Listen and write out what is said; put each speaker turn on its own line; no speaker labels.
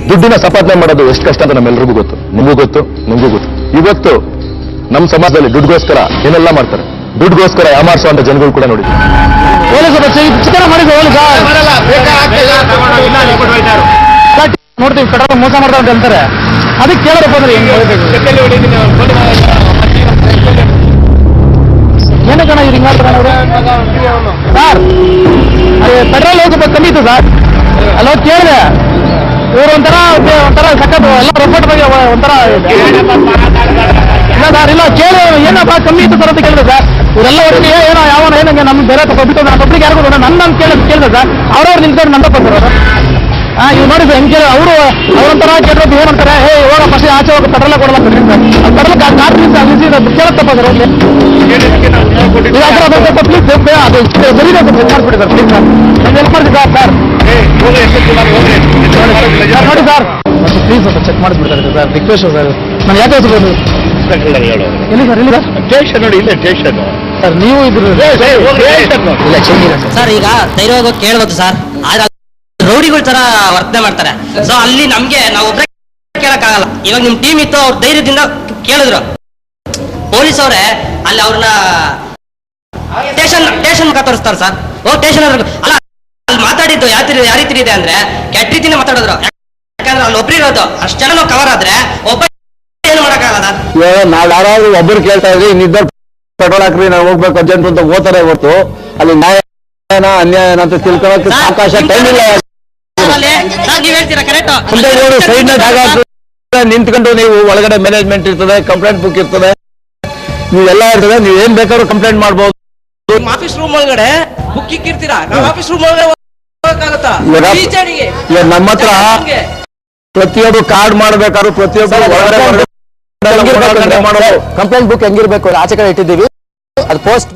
ದುಡ್ಡಿನ ಸಂಪಾದನೆ ಮಾಡೋದು ಎಷ್ಟು ಕಷ್ಟ ಅಂತ ನಮ್ಮೆಲ್ಲರಿಗೂ ಗೊತ್ತು, ನಿಮಗೂ ಗೊತ್ತು, ನಿಮಗೂ ಗೊತ್ತು. ಇವತ್ತು ನಮ್ಮ ಸಮಾಜದಲ್ಲಿ ದುಡ್ಡುಗೋಸ್ಕರ ಏನೆಲ್ಲ ಮಾಡ್ತಾರೆ, ದುಡ್ಡುಗೋಸ್ಕರ ಯಾಮಾರಿಸುವಂತ ಜನಗಳು ಕೂಡ ನೋಡಿದ್ರು.
ನೋಡ್ತೀವಿ ಪೆಟ್ರೋಲ್ ಮೋಸ ಮಾಡ್ತಾ ಅಂತ ಹೇಳ್ತಾರೆ, ಅದಕ್ಕೆ ಕೇಳೋದಪ್ಪ ಅಂದ್ರೆ ಹೆಂಗ್ ಏನ ಜನ ಇವ್ರು ಹಿಂಗ ಸರ್ ಪೆಟ್ರೋಲ್ ಹೋಗಬೇಕು ಕಮ್ಮಿ ಇತ್ತು ಸರ್, ಅಲ್ಲ ಕೇಳಿದೆ ಇವ್ರು ಒಂಥರ ಸಖತ್ ಎಲ್ಲ ರಿಪೋರ್ಟ್ ಬಗ್ಗೆ ಒಂಥರ ಇಲ್ಲ ಸರ್, ಇಲ್ಲ ಕೇಳಿ ಏನಪ್ಪ ಕಮ್ಮಿ ಇತ್ತು ಸರ್ ಅಂತ ಕೇಳಿದೆ ಸರ್. ಇವರೆಲ್ಲ ಒಟ್ಟಿಗೆ ಏನೋ ಯಾವನ ಏನಂಗೆ ನಮ್ಗೆ ಬೇರೆ ಬಿಟ್ಟು ನಾನು ಒಬ್ಬರಿಗೆ ಯಾರಿಗೂ ನನ್ನ ಕೇಳಿದೆ ಸರ್, ಅವ್ರವ್ರು ನಿಂತ್ಕೊಂಡು ನಂದ ಬರ್ತಾರೆ ಅವರು. ಇವ್ ನೋಡಿ ಸರ್ ಹೆಂಗೆ ಕೇಳಿ ಅವ್ರೊಂಥರ ಕೇಳಿದ್ರೆ ಏನಂತಾರೆ, ಇವಾಗ ಫಸ್ಟ್ ಆಚೆ ಹೋಗಿ ಪೆಟ್ರೋಲ್ ಕೊಡಲ್ಲ ಸರ್, ಅದು ಪೆಟ್ರೋಲ್ ಕಾರ್ ಕೇಳತ್ತಪ್ಪ ಸರ್ ಅವ್ರಿಗೆ ಅದು ಸರಿನಾ ಸರ್ ಚೆಕ್ ಮಾಡಿಬಿಡಿ ಸರ್ ಪ್ಲೀಸ್ ಸರ್, ನಂಗೆ ಹೆಲ್ಪ್ ಮಾಡಿ ಸರ್. ನೋಡಿ ಸರ್ ಪ್ಲೀಸ್ ಸ್ವಲ್ಪ ಚೆಕ್ ಮಾಡಿಬಿಡ್ತಾರೆ ಸರ್, ರಿಕ್ವೆಸ್ಟ್ ಸರ್. ನಾನು ಯಾಕೆ ಹೆಸರು ಎಲ್ಲಿ ಸರ್, ಇಲ್ಲಿ
ಸ್ಟೇಷನ್ ನೋಡಿ, ಇಲ್ಲ ಸ್ಟೇಷನ್
ಸರ್, ನೀವು ಇದ್ರು
ಸರ್. ಈಗ ಧೈರ್ಯವಾಗಿ ಕೇಳ್ಬೋದು ಸರ್, ಆದ್ರೆ ರೌಡಿಗಳ ತರ ವರ್ತನೆ ಮಾಡ್ತಾರೆ. ಸೊ ಅಲ್ಲಿ ನಮ್ಗೆ ನಾವು ಒಬ್ಬರೇ ಕೇಳಕ್ಕಾಗಲ್ಲ. ಇವಾಗ ನಿಮ್ ಟೀಮ್ ಇತ್ತು, ಅವ್ರ ಧೈರ್ಯದಿಂದ ಕೇಳಿದ್ರು ಪೊಲೀಸ್ ಅವರೇ, ಅಲ್ಲಿ ಅವ್ರನ್ನ ಸ್ಟೇಷನ್ ಮುಖ ತೋರಿಸ್ತಾರೆ ಸರ್. ಸ್ಟೇಷನ್ ಅಲ್ಲ, ಅಲ್ಲಿ ಮಾತಾಡಿದ್ದು ಯಾವ ರೀತಿ ಇದೆ ಅಂದ್ರೆ ಕೆಟ್ಟ ರೀತಿನೇ ಮಾತಾಡಿದ್ರು. ಯಾಕಂದ್ರೆ ಅಲ್ಲಿ ಒಬ್ರು ಇರೋದು, ಅಷ್ಟು ಜನ ನಾವು ಕವರ್ ಆದ್ರೆ ಒಬ್ಬ ಏನು ಮಾಡಕ್ಕಾಗಲ್ಲ ಸರ್.
ನಾವ್ ಯಾರಾದ್ರೂ ಒಬ್ಬರು ಕೇಳ್ತಾ ಇದ್ರಿ, ಇನ್ನಿಬ್ಬರು ಪೆಟ್ರೋಲ್ ಹಾಕ್ರಿ ನಾವು ಹೋಗ್ಬೇಕು ಅರ್ಜೆಂಟ್ ಅಂತ ಓದ್ತಾರೆ ಹೊರತು ಅಲ್ಲಿ ನ್ಯಾಯನ ಅನ್ಯಾಯನ ಅಂತ ತಿಳ್ಕೊಳಕ್ಕೆ ಅವಕಾಶ ಟೈಮ್ ಇಲ್ಲ.
ನೀವ್ ಹೇಳ್ತೀರಾ ಕರೆಕ್ಟ್.
ಸೈಡ್ ನಿಂತ್ಕೊಂಡು ನೀವು ಒಳಗಡೆ ಮ್ಯಾನೇಜ್ಮೆಂಟ್ ಇರ್ತದೆ, ಕಂಪ್ಲೇಂಟ್ ಬುಕ್ ಇರ್ತದೆ, ನೀವೆಲ್ಲ ಇರ್ತದೆ, ನೀವ್ ಏನ್ ಬೇಕಾದ್ರೂ ಕಂಪ್ಲೇಂಟ್ ಮಾಡ್ಬೋದು.
ಆಫೀಸ್ ರೂಮ್ ಒಳಗಡೆ ಬುಕ್ ಇಕ್ಕಿರ್ತೀರಾ, ನಾವು ಆಫೀಸ್ ರೂಮ್ ಒಳಗಡೆ
ನಮ್ಮ ಹತ್ರ ಪ್ರತಿಯೊಬ್ಬರು ಕಾರ್ಡ್ ಮಾಡ್ಬೇಕಾದ್ರು ಪ್ರತಿಯೊಬ್ಬರು ಕಂಪ್ಲೇಂಟ್ ಬುಕ್ ಹೆಂಗಿರ್ಬೇಕು ಆಚೆ ಕಡೆ ಇಟ್ಟಿದ್ದೀವಿ, ಅದು ಪೋಸ್ಟ್